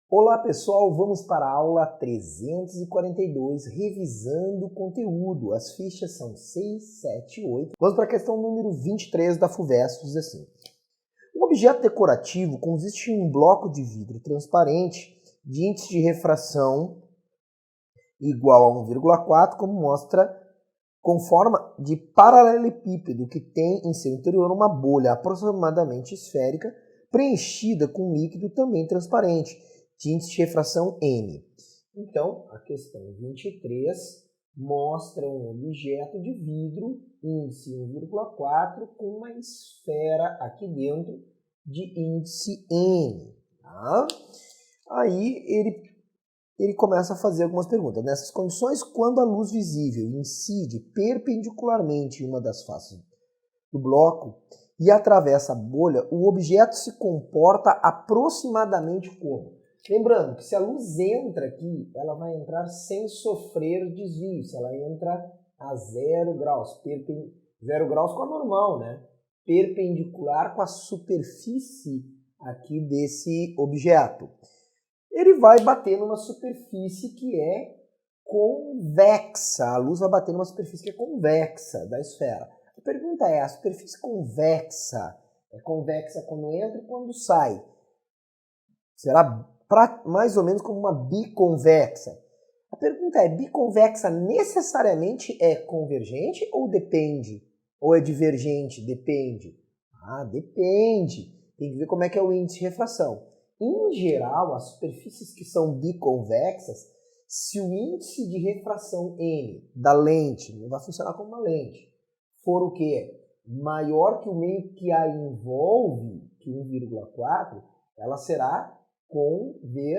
Olá pessoal, vamos para a aula 342, revisando o conteúdo. As fichas são 6, 7 e 8. Vamos para a questão número 23 da FUVEST, diz assim. Um objeto decorativo consiste em um bloco de vidro transparente de índice de refração igual a 1,4, como mostra com forma de paralelepípedo que tem em seu interior uma bolha aproximadamente esférica preenchida com líquido também transparente, de índice de refração N. Então, a questão 23 mostra um objeto de vidro, índice 1,4, com uma esfera aqui dentro de índice N. Tá? Aí ele começa a fazer algumas perguntas. Nessas condições, quando a luz visível incide perpendicularmente em uma das faces do bloco e atravessa a bolha, o objeto se comporta aproximadamente como? Lembrando que se a luz entra aqui, ela vai entrar sem sofrer desvio. Se ela entra a 0 graus, 0 graus com a normal, né? Perpendicular com a superfície aqui desse objeto. Ele vai bater numa superfície que é convexa. A luz vai bater numa superfície que é convexa da esfera. A pergunta é, a superfície convexa é convexa quando entra e quando sai? Será mais ou menos como uma biconvexa. A pergunta é, biconvexa necessariamente é convergente ou depende? Ou é divergente? Depende. Depende. Tem que ver como é que é o índice de refração. Em geral, as superfícies que são biconvexas, se o índice de refração N da lente, não vai funcionar como uma lente, for o quê? Maior que o meio que a envolve, que 1,4, ela será convergente.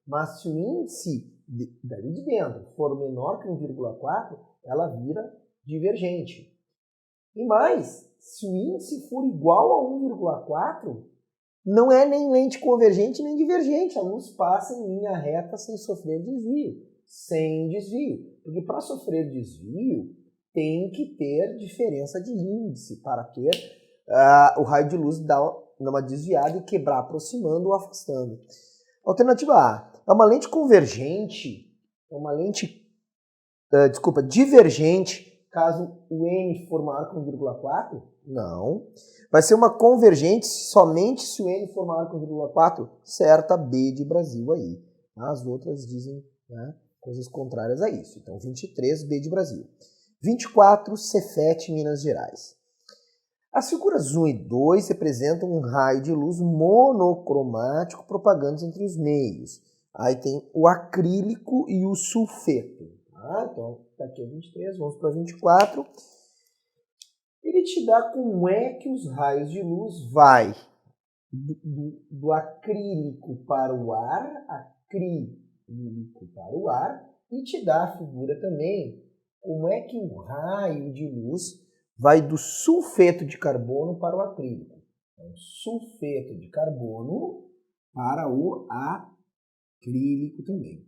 Mas se o índice dali de dentro for menor que 1,4, ela vira divergente. E mais, se o índice for igual a 1,4, não é nem lente convergente nem divergente. A luz passa em linha reta sem sofrer desvio. Sem desvio. Porque para sofrer desvio, tem que ter diferença de índice para ter o raio de luz dar uma desviada e quebrar aproximando ou afastando. Alternativa A. É uma lente convergente, é uma lente, divergente, caso o N for maior que 1,4? Não. Vai ser uma convergente somente se o N for maior que 1,4? Certa, B de Brasil aí. As outras dizem, né, coisas contrárias a isso. Então, 23, B de Brasil. 24, Cefete, Minas Gerais. As figuras 1 e 2 representam um raio de luz monocromático propagando entre os meios. Aí tem o acrílico e o sulfeto. Então, tá aqui a 23, vamos para 24. Ele te dá como é que os raios de luz vai do acrílico para o ar, e te dá a figura também como é que o raio de luz vai do sulfeto de carbono para o acrílico. Então, sulfeto de carbono para o acrílico também.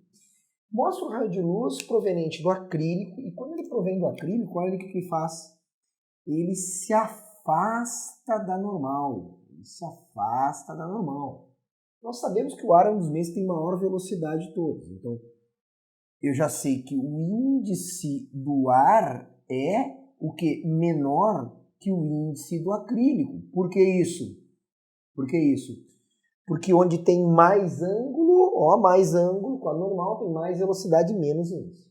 Mostra o raio de luz proveniente do acrílico, e quando ele provém do acrílico, olha o que ele faz. Ele se afasta da normal. Nós sabemos que o ar é um dos meios que tem maior velocidade de todos. Então, eu já sei que o índice do ar é o que? Menor que o índice do acrílico. Por que isso? Porque onde tem mais ângulo, mais ângulo, com a normal tem mais velocidade e menos índice.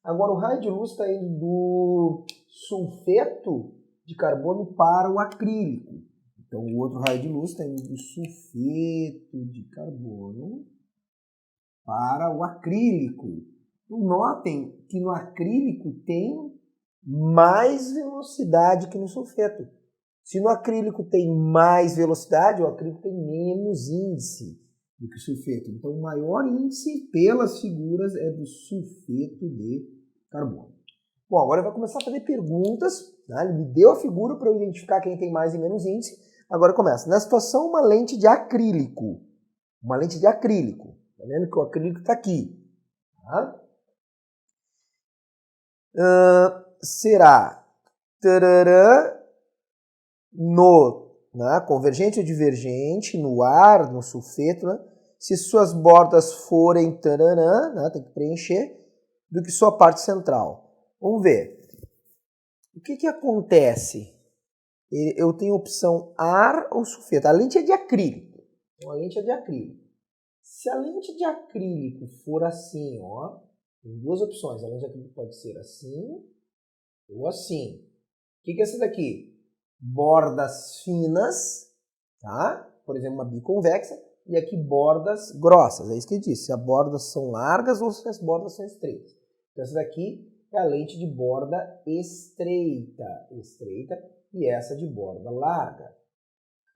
Agora o raio de luz está indo do sulfeto de carbono para o acrílico. Então o outro raio de luz está indo do sulfeto de carbono para o acrílico. Então, notem que no acrílico tem mais velocidade que no sulfeto. Se no acrílico tem mais velocidade, o acrílico tem menos índice do que o sulfeto. Então, o maior índice pelas figuras é do sulfeto de carbono. Bom, agora vai começar a fazer perguntas. Né? Ele me deu a figura para eu identificar quem tem mais e menos índice. Agora começa. Na situação, uma lente de acrílico. Tá vendo que o acrílico está aqui. Tá? Será no convergente ou divergente, no ar, no sulfeto, né? se suas bordas forem taranã, né, tem que preencher, do que sua parte central. Vamos ver. O que acontece? Eu tenho opção ar ou sulfeto. A lente é de acrílico. Então, a lente é de acrílico. Se a lente de acrílico for assim, ó, tem duas opções. A lente de acrílico pode ser assim ou assim. O que é essa daqui? Bordas finas, tá? Por exemplo, uma biconvexa. E aqui bordas grossas. É isso que eu disse. Se as bordas são largas ou se as bordas são estreitas. Então, essa daqui é a lente de borda estreita. E essa de borda larga.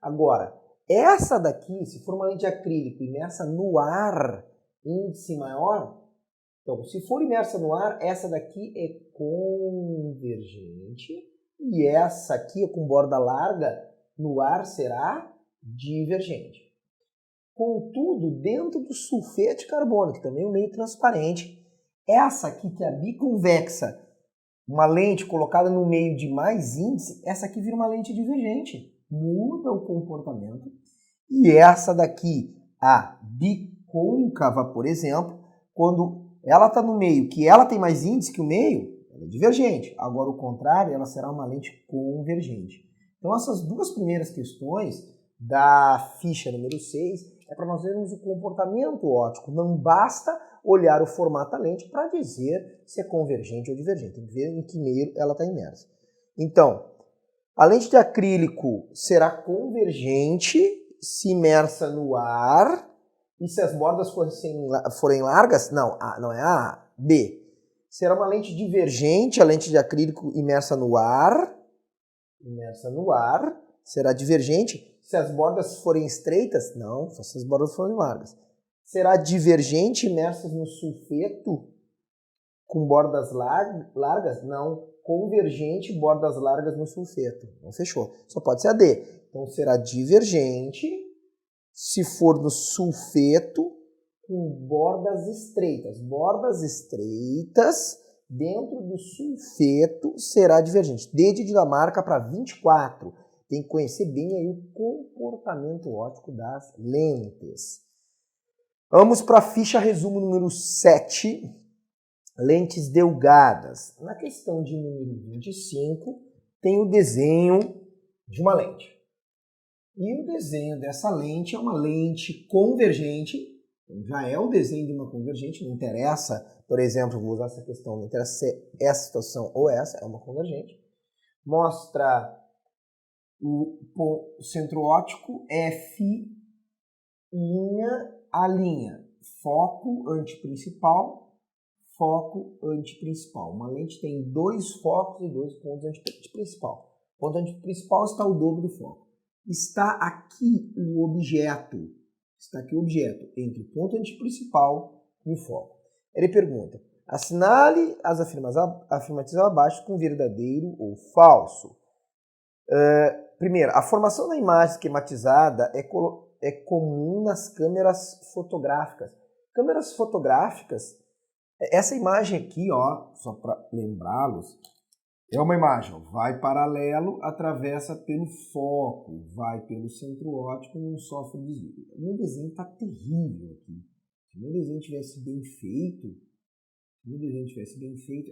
Agora, essa daqui, se for uma lente de acrílico imersa no ar, índice maior, então, se for imersa no ar, essa daqui é convergente e essa aqui, com borda larga, no ar será divergente. Contudo, dentro do sulfeto de carbono, que também é um meio transparente, essa aqui, que é a biconvexa, uma lente colocada no meio de mais índice, essa aqui vira uma lente divergente. Muda o comportamento. E essa daqui, a bicôncava, por exemplo, quando ela está no meio, que ela tem mais índice que o meio, ela é divergente. Agora, o contrário, ela será uma lente convergente. Então, essas duas primeiras questões da ficha número 6 é para nós vermos o comportamento óptico. Não basta olhar o formato da lente para dizer se é convergente ou divergente. Tem que ver em que meio ela está imersa. Então, a lente de acrílico será convergente se imersa no ar. E se as bordas forem largas, não é A, B. Será uma lente divergente, a lente de acrílico imersa no ar, será divergente. Se as bordas forem estreitas, não, só se as bordas forem largas. Será divergente imersas no sulfeto com bordas largas? Não, convergente, bordas largas no sulfeto. Não fechou, só pode ser a D. Então será divergente se for no sulfeto com bordas estreitas. Bordas estreitas dentro do sulfeto será divergente. D de Dinamarca para 24. Tem que conhecer bem aí o comportamento óptico das lentes. Vamos para a ficha resumo número 7. Lentes delgadas. Na questão de número 25, tem o desenho de uma lente. E o desenho dessa lente é uma lente convergente. Já é o desenho de uma convergente, não interessa, por exemplo, vou usar essa questão, não interessa se é essa situação ou essa, é uma convergente. Mostra o centro óptico F', A', foco antiprincipal, foco antiprincipal. Uma lente tem dois focos e dois pontos antiprincipal. O ponto antiprincipal está ao dobro do foco. Está aqui o objeto. Entre o ponto antiprincipal e o foco. Ele pergunta, assinale as afirmativas abaixo com verdadeiro ou falso. Primeiro, a formação da imagem esquematizada é comum nas câmeras fotográficas. Câmeras fotográficas, essa imagem aqui, ó, só para lembrá-los, é uma imagem, ó, vai paralelo, atravessa pelo foco, vai pelo centro óptico e não sofre desvio. O meu desenho está terrível aqui. Se o meu desenho tivesse bem feito,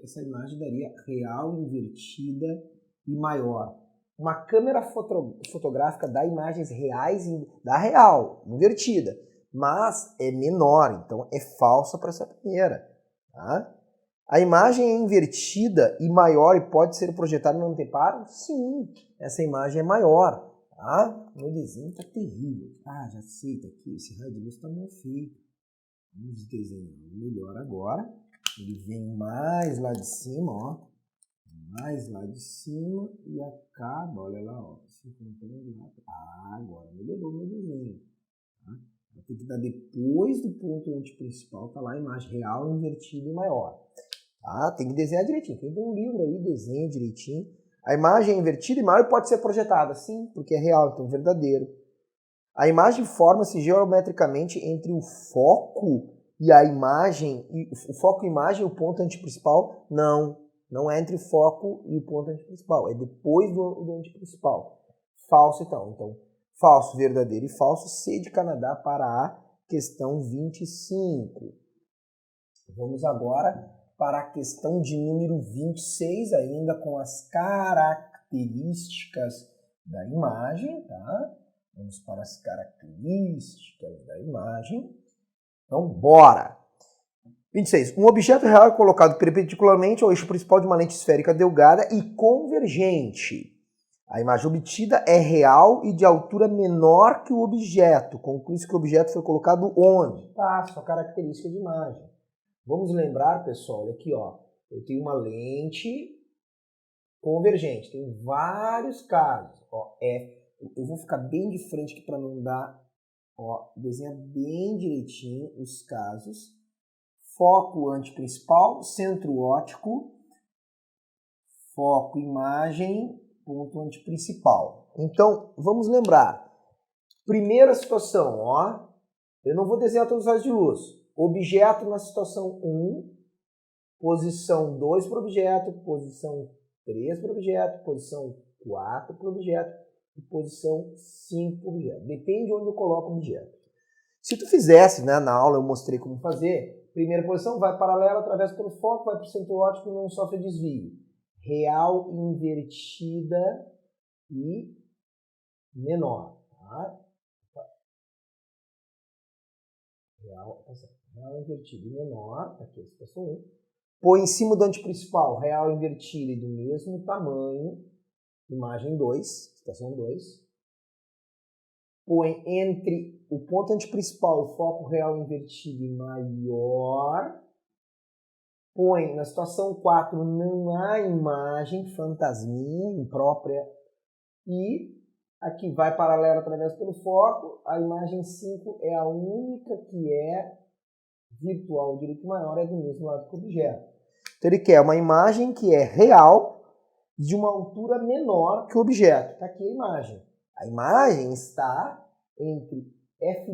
essa imagem daria real, invertida e maior. Uma câmera fotográfica dá imagens reais, dá real, invertida, mas é menor, então é falsa para essa primeira. Tá? A imagem é invertida e maior e pode ser projetada no anteparo? Sim, essa imagem é maior. Tá? Meu desenho está terrível. Já sei, tá aqui, esse raio de luz está mal feito. Vamos desenhar melhor agora. Ele vem mais lá de cima, ó. Mais lá de cima e acaba, olha lá, ó. Agora melhorou meu desenho. Tá? Vai ter que dar depois do ponto antiprincipal, tá lá a imagem real, invertida e maior. Tá? Tem que desenhar direitinho. Quem tem um livro aí, desenha direitinho. A imagem é invertida e maior pode ser projetada, sim, porque é real, então verdadeiro. A imagem forma-se geometricamente entre o foco e a imagem, o foco e imagem e o ponto antiprincipal? Não é entre o foco e o ponto antiprincipal, é depois do antiprincipal. Falso, então. Então, falso, verdadeiro e falso, C de Canadá para A, questão 25. Vamos agora para a questão de número 26, ainda com as características da imagem, tá? Vamos para as características da imagem. Então, bora! 26. Um objeto real é colocado perpendicularmente ao eixo principal de uma lente esférica delgada e convergente. A imagem obtida é real e de altura menor que o objeto. Conclui-se que o objeto foi colocado onde? Tá, sua característica de imagem. Vamos lembrar, pessoal, olha aqui, ó. Eu tenho uma lente convergente. Tem vários casos. Ó, eu vou ficar bem de frente aqui para não dar... Ó, desenha bem direitinho os casos. Foco antiprincipal, centro óptico, foco imagem, ponto antiprincipal. Então, vamos lembrar. Primeira situação, ó. Eu não vou desenhar todos os raios de luz. Objeto na situação 1, posição 2 para o objeto, posição 3 para o objeto, posição 4 para o objeto e posição 5 para o objeto. Depende de onde eu coloco o objeto. Se tu fizesse, né, na aula eu mostrei como fazer. Primeira posição, vai paralelo, atravessa pelo foco, vai para o centro óptico e não sofre desvio. Real, invertida e menor. Tá? Real, invertida e menor, aqui a situação 1. Põe em cima do antiprincipal, real, invertida e do mesmo tamanho, imagem 2, situação 2. Põe entre o ponto antiprincipal e o foco real invertido e maior. Põe na situação 4, não há imagem, fantasminha, imprópria. E aqui vai paralelo através pelo foco. A imagem 5 é a única que é virtual. O direito maior é do mesmo lado que o objeto. Então ele quer uma imagem que é real de uma altura menor que o objeto. Está aqui a imagem. A imagem está entre F'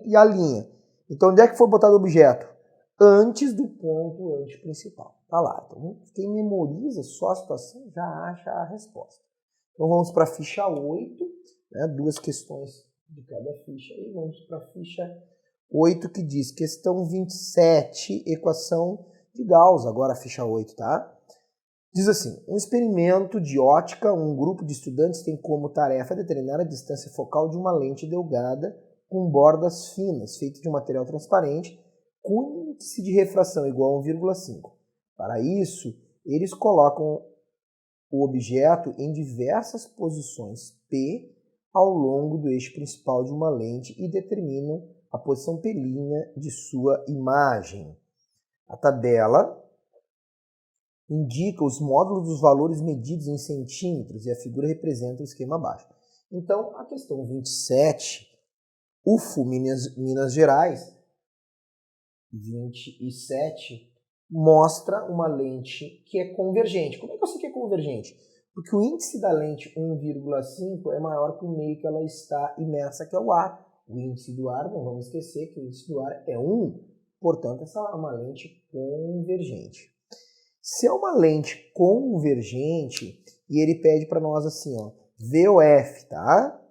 e a linha. Então, onde é que foi botado o objeto? Antes do ponto antiprincipal. Tá lá. Então, quem memoriza só a situação já acha a resposta. Então, vamos para a ficha 8. Né, 2 questões de cada ficha. E vamos para a ficha 8, que diz questão 27, equação de Gauss. Agora a ficha 8, tá? Diz assim, um experimento de ótica, um grupo de estudantes tem como tarefa determinar a distância focal de uma lente delgada com bordas finas, feita de um material transparente, com índice de refração igual a 1,5. Para isso, eles colocam o objeto em diversas posições P ao longo do eixo principal de uma lente e determinam a posição P' de sua imagem. A tabela indica os módulos dos valores medidos em centímetros e a figura representa o esquema abaixo. Então, a questão 27, UFO Minas Gerais, 27, mostra uma lente que é convergente. Como é que eu sei que é convergente? Porque o índice da lente 1,5 é maior que o meio que ela está imersa, que é o ar. O índice do ar, não vamos esquecer que o índice do ar é 1, portanto, essa é uma lente convergente. Se é uma lente convergente, e ele pede para nós assim, ó, VOF, tá?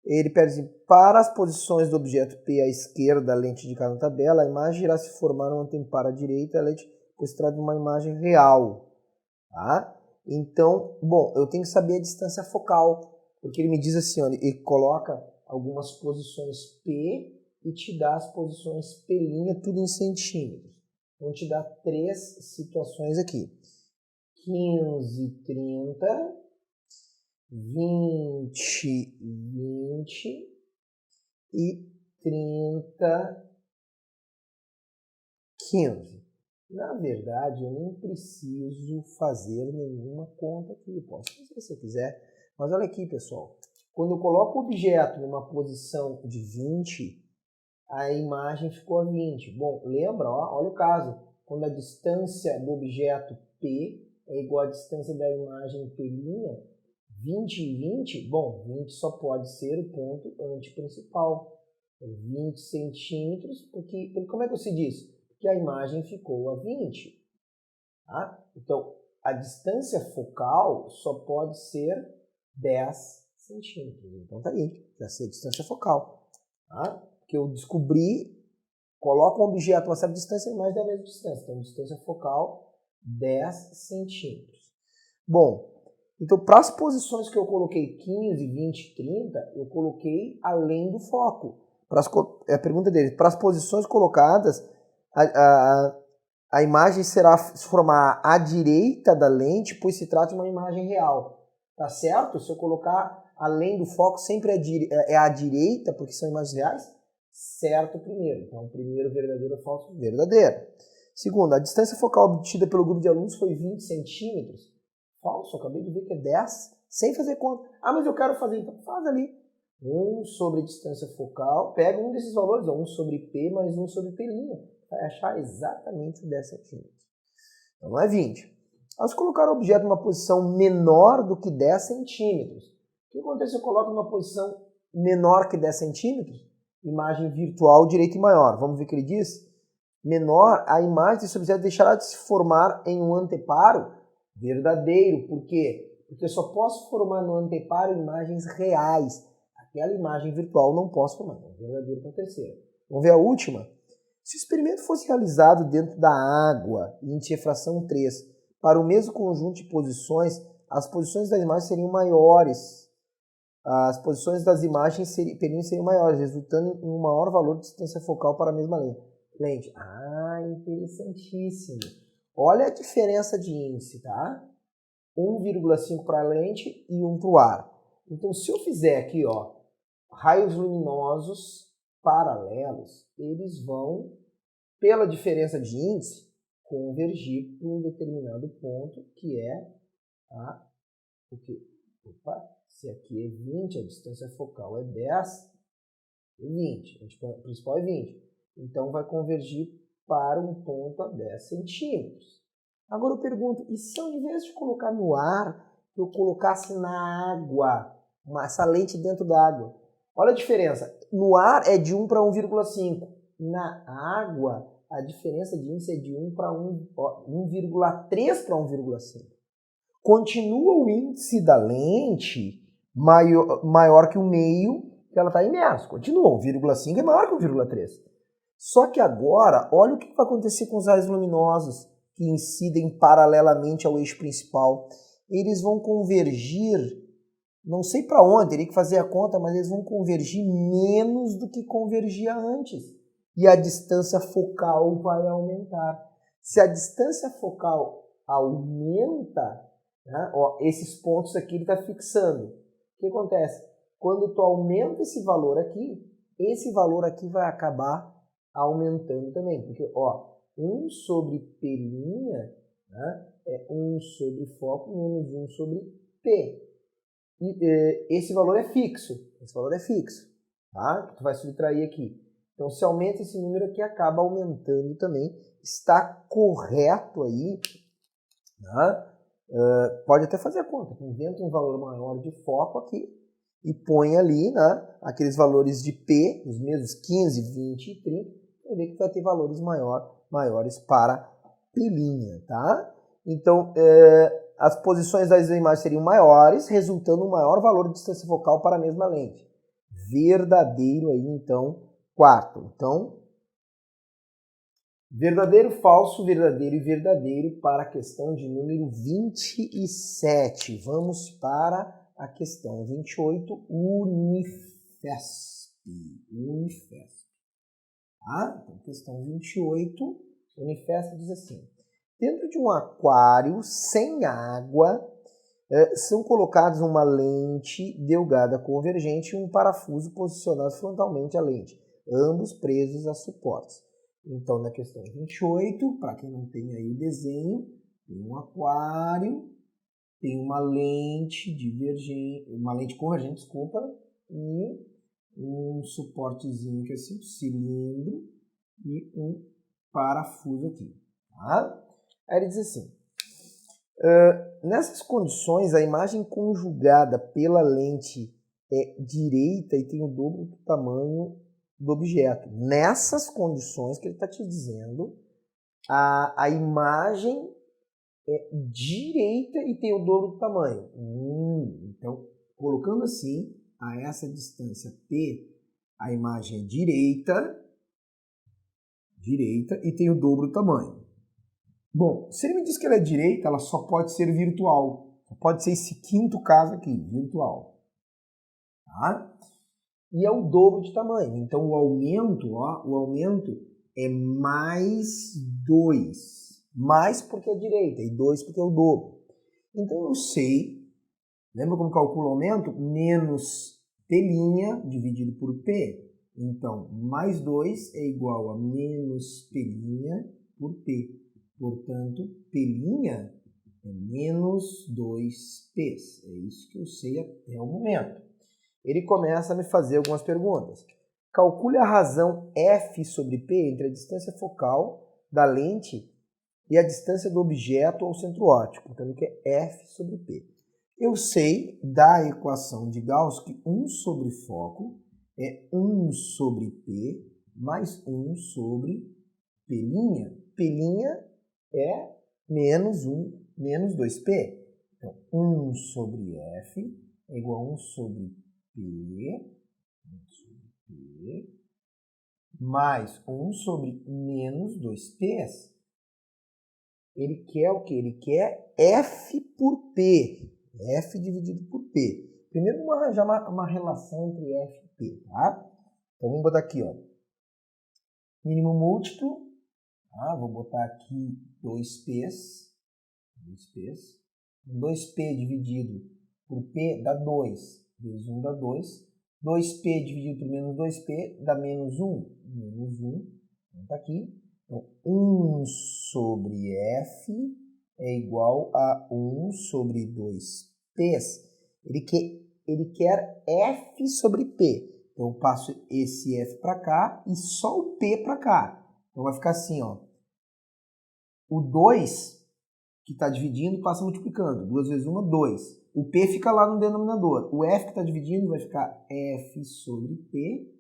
Ele pede assim, para as posições do objeto P à esquerda da lente indicada na tabela, a imagem irá se formar numa tempara à direita, a lente considerada uma imagem real, tá? Então, bom, eu tenho que saber a distância focal, porque ele me diz assim, ó, ele coloca algumas posições P e te dá as posições P', tudo em centímetros. Vou te dar 3 situações aqui. 15, 30, 20, 20 e 30, 15. Na verdade, eu nem preciso fazer nenhuma conta aqui. Posso fazer se eu quiser. Mas olha aqui, pessoal. Quando eu coloco o objeto numa posição de 20, a imagem ficou a 20. Bom, lembra, ó, olha o caso. Quando a distância do objeto P é igual à distância da imagem P', 20 e 20, bom, 20 só pode ser o ponto antiprincipal. 20 centímetros, porque como é que se diz? Porque a imagem ficou a 20. Tá? Então, a distância focal só pode ser 10 centímetros. Então, tá aí, já sei a distância focal. Tá? Porque eu descobri, coloco um objeto a uma certa distância e mais da mesma distância. Então, distância focal 10 centímetros. Bom, então para as posições que eu coloquei 15, 20, 30, eu coloquei além do foco. A pergunta dele, para as posições colocadas, a imagem será se formar à direita da lente, pois se trata de uma imagem real. Tá certo? Se eu colocar além do foco, sempre é à direita, porque são imagens reais? Certo primeiro. Então, primeiro verdadeiro ou falso? Verdadeiro. Segundo, a distância focal obtida pelo grupo de alunos foi 20 centímetros. Falso, acabei de ver que é 10, sem fazer conta. Ah, mas eu quero fazer, então faz ali. 1 sobre distância focal, pega um desses valores, 1 sobre P mais 1 sobre P'. Vai achar exatamente o 10 centímetros. Então não é 20. Ao se colocar o objeto numa posição menor do que 10 centímetros, o que acontece se eu coloco numa posição menor que 10 centímetros? Imagem virtual direita e maior. Vamos ver o que ele diz? Menor, a imagem desse objeto deixará de se formar em um anteparo verdadeiro. Por quê? Porque eu só posso formar no anteparo imagens reais. Aquela imagem virtual não posso formar. É verdadeiro para a terceira. Vamos ver a última? Se o experimento fosse realizado dentro da água, índice fração 3, para o mesmo conjunto de posições, as posições das imagens seriam maiores. As posições das imagens seriam maiores, resultando em um maior valor de distância focal para a mesma lente. Ah, interessantíssimo. Olha a diferença de índice, tá? 1,5 para a lente e 1 para o ar. Então, se eu fizer aqui, ó, raios luminosos paralelos, eles vão, pela diferença de índice, convergir para um determinado ponto, que é se aqui é 20, a distância focal é 10, é 20, o principal é 20. Então, vai convergir para um ponto a 10 centímetros. Agora eu pergunto, e se ao invés de colocar no ar, eu colocasse na água, essa lente dentro da água? Olha a diferença. No ar é de 1 para 1,5. Na água, a diferença de índice é de 1 para 1,3 para 1,5. Continua o índice da lente maior que o meio que ela está imersa. Continua, 1,5 é maior que 1,3. Só que agora, olha o que vai acontecer com os raios luminosos que incidem paralelamente ao eixo principal. Eles vão convergir, não sei para onde, teria que fazer a conta, mas eles vão convergir menos do que convergia antes. E a distância focal vai aumentar. Se a distância focal aumenta, né, ó, esses pontos aqui ele está fixando. O que acontece? Quando tu aumenta esse valor aqui vai acabar aumentando também. Porque, ó, 1 sobre P', né, é 1 sobre foco menos 1 sobre P. E esse valor é fixo. Tá? Tu vai subtrair aqui. Então, se aumenta esse número aqui, acaba aumentando também. Está correto aí. Né? Pode até fazer a conta. Inventa um valor maior de foco aqui e põe ali, né, aqueles valores de P, os mesmos 15, 20 e 30. Vai ver que vai ter valores maiores para P', tá? Então, as posições das imagens seriam maiores, resultando um maior valor de distância focal para a mesma lente. Verdadeiro aí, então, quarto. Então, verdadeiro, falso, verdadeiro e verdadeiro para a questão de número 27. Vamos para a questão 28, Unifesp. Tá? Então, questão 28, Unifesp diz assim: dentro de um aquário sem água, são colocados uma lente delgada convergente e um parafuso posicionado frontalmente à lente, ambos presos a suportes. Então, na questão 28, para quem não tem aí o desenho, tem um aquário, tem uma lente divergente, uma lente convergente, desculpa, e um suportezinho que é assim, um cilindro e um parafuso aqui. Tá? Aí ele diz assim: nessas condições, a imagem conjugada pela lente é direita e tem o dobro do tamanho do objeto. Nessas condições que ele está te dizendo, a imagem é direita e tem o dobro do tamanho. Então, colocando assim, a essa distância P, A imagem é direita, e tem o dobro do tamanho. Bom, se ele me diz que ela é direita, ela só pode ser virtual. Pode ser esse quinto caso aqui, virtual. Tá? E é o dobro de tamanho. Então o aumento é mais 2. Mais porque é direita e 2 porque é o dobro. Então eu sei, lembra como calculo o aumento? Menos P' dividido por P. Então, mais 2 é igual a menos P' por P. Portanto, P' é menos 2P's. É isso que eu sei até o momento. Ele começa a me fazer algumas perguntas. Calcule a razão f sobre p entre a distância focal da lente e a distância do objeto ao centro óptico. Então, ele quer f sobre p. Eu sei da equação de Gauss que 1 sobre foco é 1 sobre p mais 1 sobre p'. P' é menos 2p. Então, 1 sobre f é igual a 1 sobre p mais 1 sobre menos 2p. Ele quer o quê? Ele quer f por p. F dividido por p. Primeiro vamos arranjar uma relação entre f e p, tá? Então vamos botar aqui, ó. Mínimo múltiplo. Tá? Vou botar aqui 2p's. 2p dividido por p dá 2. Vezes 1 dá 2. 2p dividido por menos 2p dá menos 1. Menos 1. Então tá aqui. Então 1 sobre f é igual a 1 sobre 2p's. Ele quer f sobre p. Então eu passo esse f para cá e só o p para cá. Então vai ficar assim, ó. O 2 que está dividindo passa multiplicando. 2 vezes 1 é 2. O p fica lá no denominador. O f que está dividindo vai ficar f sobre p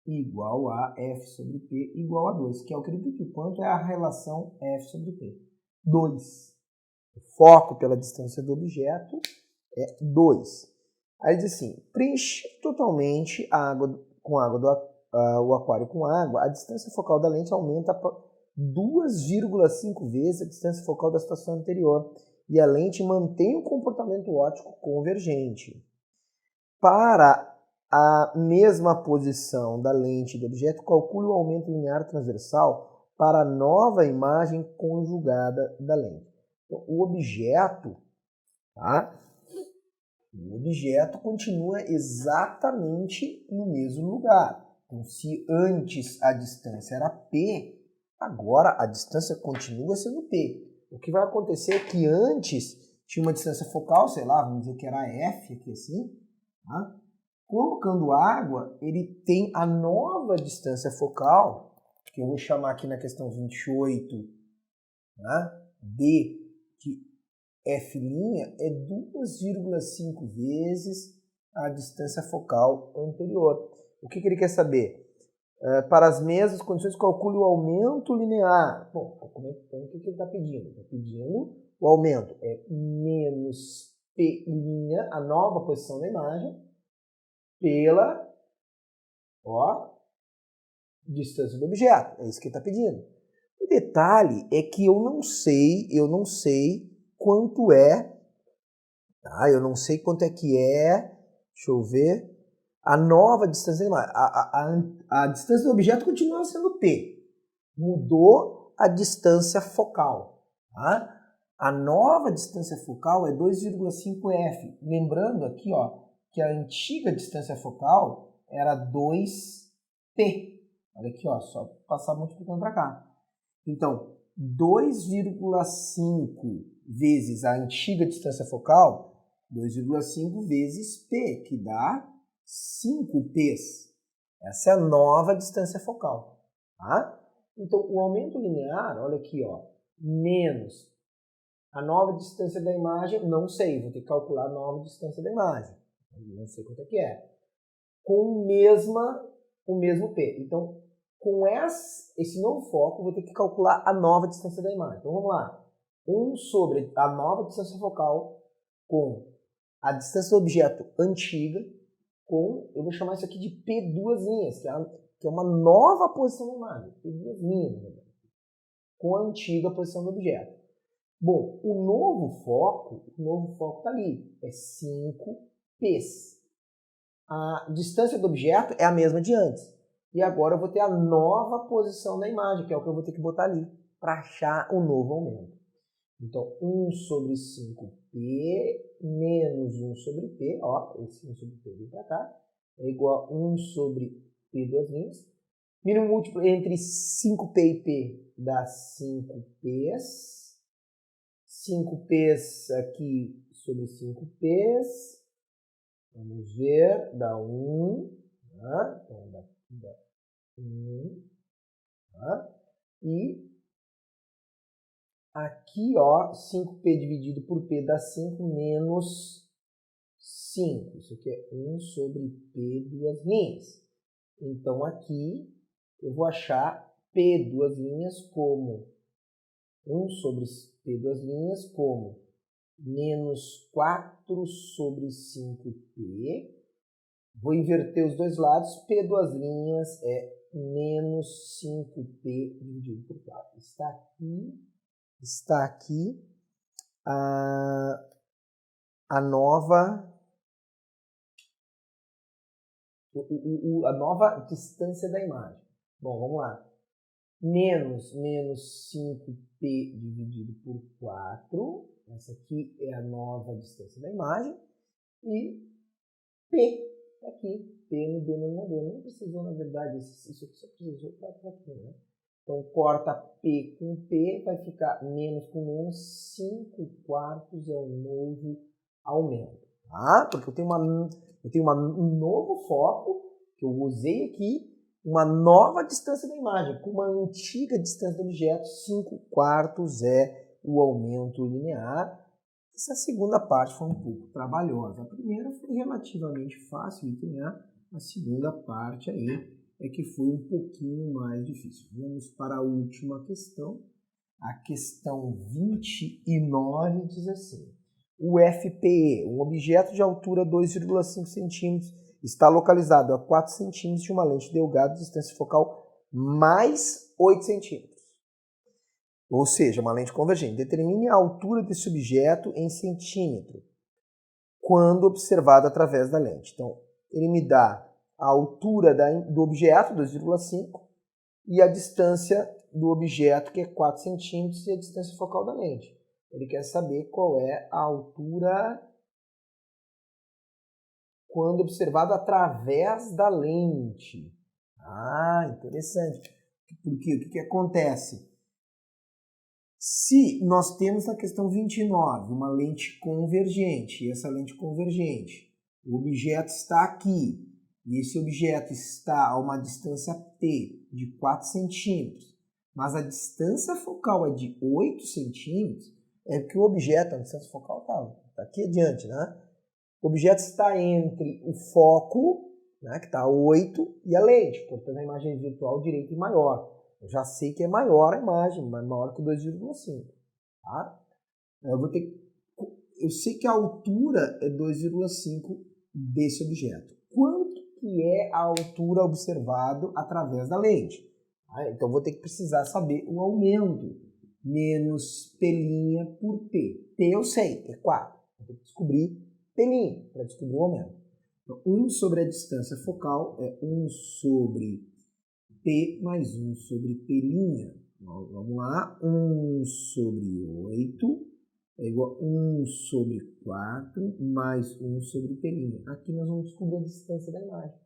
igual a f sobre p igual a 2, que é o que ele pediu. Quanto é a relação f sobre p? 2. O foco pela distância do objeto é 2. Aí diz assim, preenche totalmente o aquário com água, a distância focal da lente aumenta 2,5 vezes a distância focal da situação anterior e a lente mantém o comportamento óptico convergente. Para a mesma posição da lente do objeto, calcule o aumento linear transversal para a nova imagem conjugada da lente. Então, o objeto continua exatamente no mesmo lugar. Então, se antes a distância era P, agora a distância continua sendo P. O que vai acontecer é que antes tinha uma distância focal, sei lá, vamos dizer que era F, aqui assim. Tá? Colocando água, ele tem a nova distância focal, que eu vou chamar aqui na questão 28, tá? D, que F' é 2,5 vezes a distância focal anterior. O que ele quer saber? Para as mesmas condições, calcule o aumento linear. Bom, então o que ele está pedindo? Está pedindo o aumento é menos P', a nova posição da imagem, pela distância do objeto. É isso que ele está pedindo. O detalhe é que eu não sei quanto é, tá? Eu não sei quanto é que é, deixa eu ver, a nova distância da imagem. A distância do objeto continua sendo P. Mudou a distância focal. Tá? A nova distância focal é 2,5F. Lembrando aqui, ó, que a antiga distância focal era 2P. Olha aqui, ó, só passar multiplicando para cá. Então, 2,5 vezes a antiga distância focal, 2,5 vezes P, que dá 5P's. Essa é a nova distância focal. Tá? Então, o aumento linear, olha aqui, ó, menos a nova distância da imagem, não sei, vou ter que calcular a nova distância da imagem. Não sei quanto é que é. Com o mesmo P. Então, com esse novo foco, vou ter que calcular a nova distância da imagem. Então, vamos lá. 1 sobre a nova distância focal com a distância do objeto antiga, eu vou chamar isso aqui de P duas linhas, que é uma nova posição da imagem, P duas linhas, né? Com a antiga posição do objeto. Bom, o novo foco está ali, é 5Ps. A distância do objeto é a mesma de antes. E agora eu vou ter a nova posição da imagem, que é o que eu vou ter que botar ali, para achar o novo aumento. Então, 1 sobre 5P menos 1 sobre P, ó, esse 1 sobre P vem para cá, é igual a 1 sobre P duas linhas. Mínimo múltiplo entre 5P e P dá 5Ps. 5Ps aqui sobre 5Ps. Vamos ver, dá 1. Tá? Então, dá 1. Tá? E aqui, ó, 5P dividido por P dá 5 menos 5. Isso aqui é 1 sobre P duas linhas. Então, aqui eu vou achar P duas linhas como 1 sobre P duas linhas como menos 4 sobre 5P. Vou inverter os dois lados. P duas linhas é menos 5P dividido por 4. Está aqui a nova distância da imagem. Bom, vamos lá. Menos 5P dividido por 4. Essa aqui é a nova distância da imagem. E P aqui. P no denominador. Não precisou, na verdade, isso aqui só precisou para aqui, né? Então, corta P com P, vai ficar menos com menos, 5 quartos é o novo aumento. Tá? Porque eu tenho um novo foco, que eu usei aqui, uma nova distância da imagem, com uma antiga distância do objeto, 5 quartos é o aumento linear. Essa segunda parte foi um pouco trabalhosa. A primeira foi relativamente fácil de entender, a segunda parte aí é que foi um pouquinho mais difícil. Vamos para a última questão. A questão 29 diz assim: o FPE, um objeto de altura 2,5 centímetros, está localizado a 4 centímetros de uma lente delgada de distância focal mais 8 centímetros. Ou seja, uma lente convergente. Determine a altura desse objeto em centímetro quando observado através da lente. Então, ele me dá a altura do objeto, 2,5, e a distância do objeto, que é 4 centímetros, e a distância focal da lente. Ele quer saber qual é a altura quando observado através da lente. Ah, interessante. Porque o que acontece? Se nós temos na questão 29 uma lente convergente, e essa lente convergente, o objeto está aqui, e esse objeto está a uma distância P de 4 centímetros, mas a distância focal é de 8 centímetros, é porque o objeto, a distância focal está aqui adiante, né? O objeto está entre o foco, né, que está a 8, e a lente, portanto a imagem virtual direita é maior. Eu já sei que é maior a imagem, mas maior que 2,5. Tá? Eu sei que a altura é 2,5 desse objeto. Quanto que é a altura observado através da lente? Tá? Então, vou ter que precisar saber o aumento. Menos P' por P. P eu sei, é 4. Vou ter que descobrir P' para descobrir o aumento. Então, 1 sobre a distância focal é 1 sobre P mais 1 sobre P'. Vamos lá. 1 sobre 8 é igual a 1 sobre 4 mais 1 sobre P'. Aqui nós vamos descobrir a distância da imagem.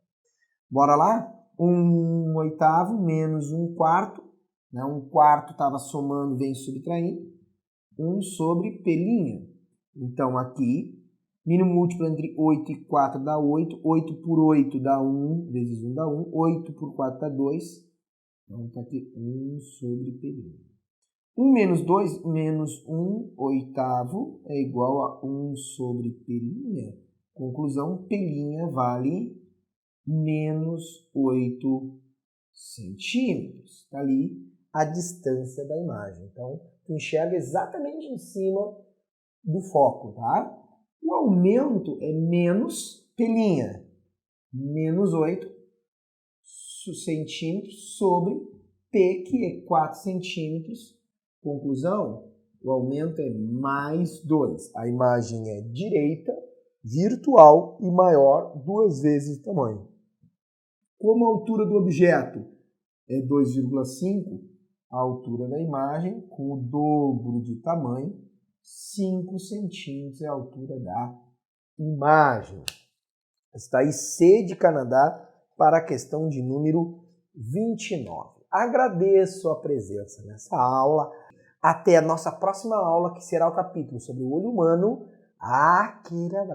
Bora lá? 1 oitavo menos 1 quarto. Né? 1 quarto estava somando, vem subtraindo. 1 sobre P'. Então, aqui, mínimo múltiplo entre 8 e 4 dá 8. 8 por 8 dá 1, vezes 1 dá 1. 8 por 4 dá 2. Então, está aqui 1 sobre P'. 1 menos 2 menos 1 oitavo é igual a 1 sobre P'. Conclusão, P' vale menos 8 centímetros. Está ali a distância da imagem. Então, tu enxerga exatamente em cima do foco, tá? O aumento é menos P'. menos 8 centímetros sobre P, que é 4 centímetros. Conclusão, o aumento é mais 2. A imagem é direita, virtual e maior 2 vezes o tamanho. Como a altura do objeto é 2,5, a altura da imagem, com o dobro de tamanho, 5 centímetros é a altura da imagem. Está aí C de Canadá para a questão de número 29. Agradeço a presença nessa aula. Até a nossa próxima aula, que será o capítulo sobre o olho humano. Aquele abraço.